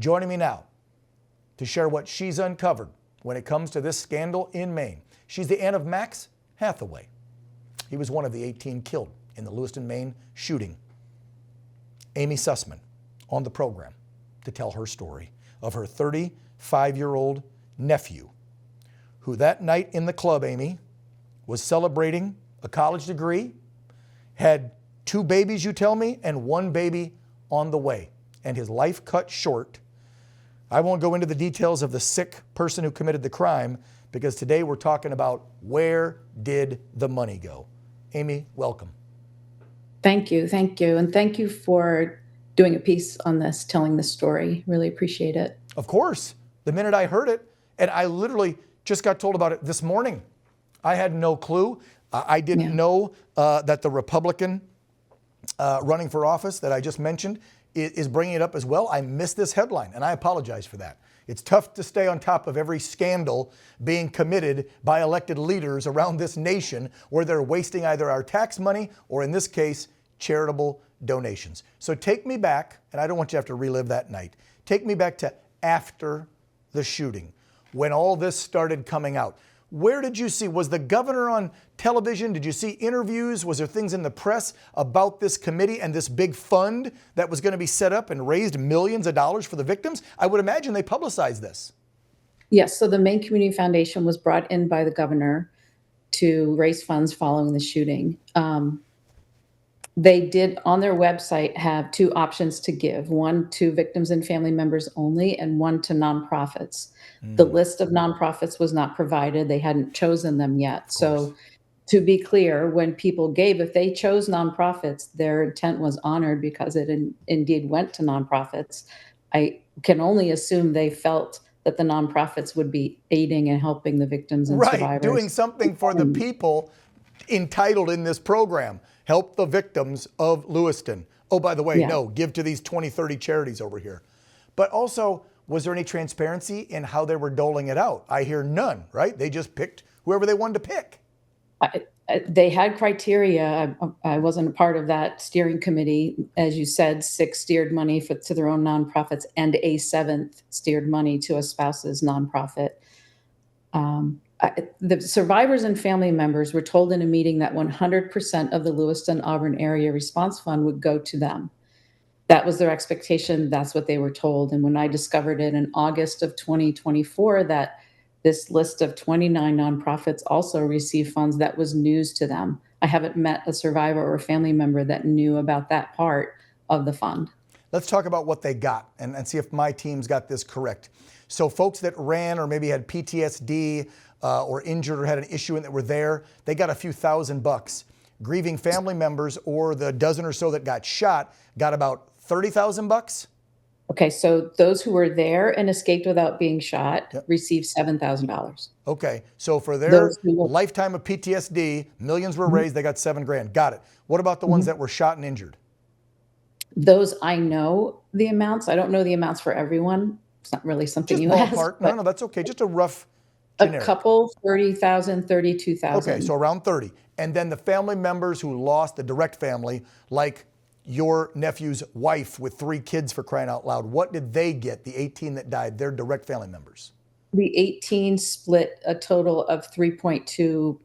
Joining me now to share what she's uncovered when it comes to this scandal in Maine. She's the aunt of Max Hathaway. He was one of the 18 killed in the Lewiston, Maine shooting. Amy Sussman on the program to tell her story of her 35-year-old nephew, who that night in the club, Amy, was celebrating a college degree, had 2 babies, you tell me, and 1 baby on the way, and his life cut short. I won't go into the details of the sick person who committed the crime, because today we're talking about where did the money go. Amy, welcome. Thank you. And thank you for doing a piece on this, telling this story. Really appreciate it. Of course. The minute I heard it, and I literally just got told about it this morning. I had no clue. I didn't know that the Republican running for office that I just mentioned is bringing it up as well. I missed this headline, and I apologize for that. It's tough to stay on top of every scandal being committed by elected leaders around this nation where they're wasting either our tax money or, in this case, charitable donations. So take me back, and I don't want you to have to relive that night. Take me back to after the shooting, when all this started coming out. Where did you see? Was the governor on television? Did you see interviews? Was there things in the press about this committee and this big fund that was going to be set up and raised millions of dollars for the victims? I would imagine they publicized this. Yes, so the Maine Community Foundation was brought in by the governor to raise funds following the shooting. They did on their website have 2 options to give, one to victims and family members only, and one to nonprofits. The list of nonprofits was not provided. They hadn't chosen them yet. So to be clear, when people gave, if they chose nonprofits, their intent was honored because it indeed went to nonprofits. I can only assume they felt that the nonprofits would be aiding and helping the victims and survivors. Right, doing something for the people entitled in this program. Help the victims of Lewiston. Oh, by the way, no, give to these 20, 30 charities over here. But also, was there any transparency in how they were doling it out? I hear none, right? They just picked whoever they wanted to pick. They had criteria. I wasn't a part of that steering committee. As you said, 6 steered money to their own nonprofits, and a 7th steered money to a spouse's nonprofit. The survivors and family members were told in a meeting that 100% of the Lewiston-Auburn area response fund would go to them. That was their expectation. That's what they were told. And when I discovered it in August of 2024, that this list of 29 nonprofits also received funds, that was news to them. I haven't met a survivor or a family member that knew about that part of the fund. Let's talk about what they got and see if my team's got this correct. So folks that ran or maybe had PTSD or injured or had an issue and that were there, they got a few $1,000. Grieving family members or the dozen or so that got shot got about $30,000. Okay, so those who were there and escaped without being shot received $7,000. Okay, so for their lifetime of PTSD, millions were raised, they got $7,000. Got it. What about the ones that were shot and injured? Those, I know the amounts. I don't know the amounts for everyone. It's not really something just you ballpark. ask. No, that's okay. Just a rough generic. A couple, 30,000, 32,000. Okay, so around 30. And then the family members who lost, the direct family, like your nephew's wife with 3 kids, for crying out loud, what did they get, the 18 that died, their direct family members? The 18 split a total of 3.2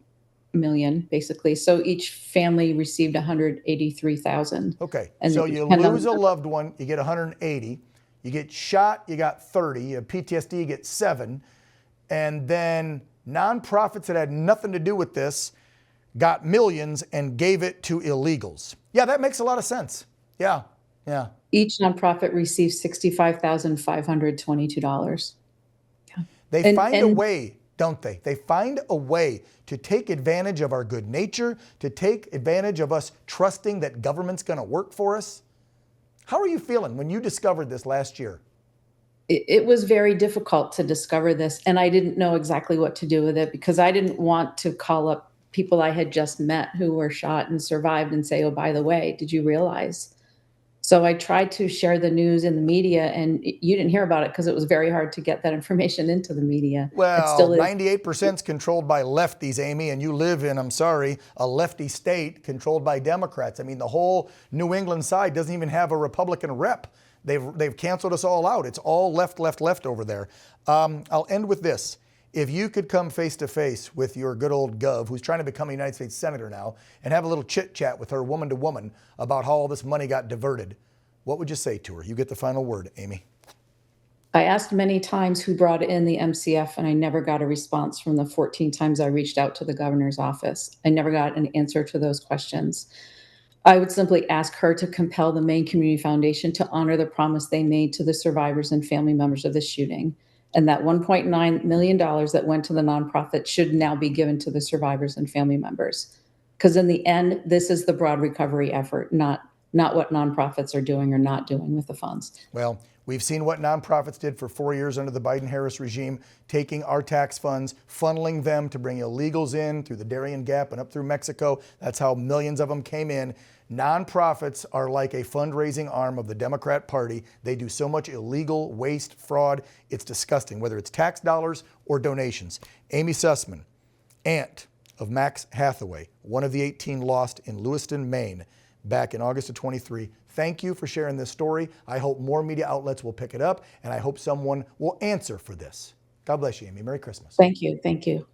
million, basically. So each family received 183,000. Okay, so you lose a loved one, you get 180. You get shot, you got 30. You have PTSD, you get 7. And then nonprofits that had nothing to do with this got millions and gave it to illegals. Yeah, that makes a lot of sense. Yeah. Each nonprofit received $65,522. They find a way, don't they? They find a way to take advantage of our good nature, to take advantage of us trusting that government's going to work for us. How are you feeling when you discovered this last year? It was very difficult to discover this, and I didn't know exactly what to do with it because I didn't want to call up people I had just met who were shot and survived and say, oh, by the way, did you realize? So I tried to share the news in the media, and you didn't hear about it because it was very hard to get that information into the media. Well, 98% is controlled by lefties, Amy, and you live in, I'm sorry, a lefty state controlled by Democrats. I mean, the whole New England side doesn't even have a Republican rep. They've canceled us all out. It's all left over there. I'll end with this. If you could come face to face with your good old Gov, who's trying to become a United States Senator now, and have a little chit chat with her woman to woman about how all this money got diverted, what would you say to her? You get the final word, Amy. I asked many times who brought in the MCF, and I never got a response from the 14 times I reached out to the governor's office. I never got an answer to those questions. I would simply ask her to compel the Maine Community Foundation to honor the promise they made to the survivors and family members of the shooting. And that $1.9 million that went to the nonprofit should now be given to the survivors and family members. Because in the end, this is the broad recovery effort, not what nonprofits are doing or not doing with the funds. Well, we've seen what nonprofits did for 4 years under the Biden-Harris regime, taking our tax funds, funneling them to bring illegals in through the Darien Gap and up through Mexico. That's how millions of them came in. Nonprofits are like a fundraising arm of the Democrat Party. They do so much illegal waste, fraud. It's disgusting, whether it's tax dollars or donations. Amy Sussman, aunt of Max Hathaway, one of the 18 lost in Lewiston, Maine, back in August of 23. Thank you for sharing this story. I hope more media outlets will pick it up, and I hope someone will answer for this. God bless you, Amy. Merry Christmas. Thank you. Thank you.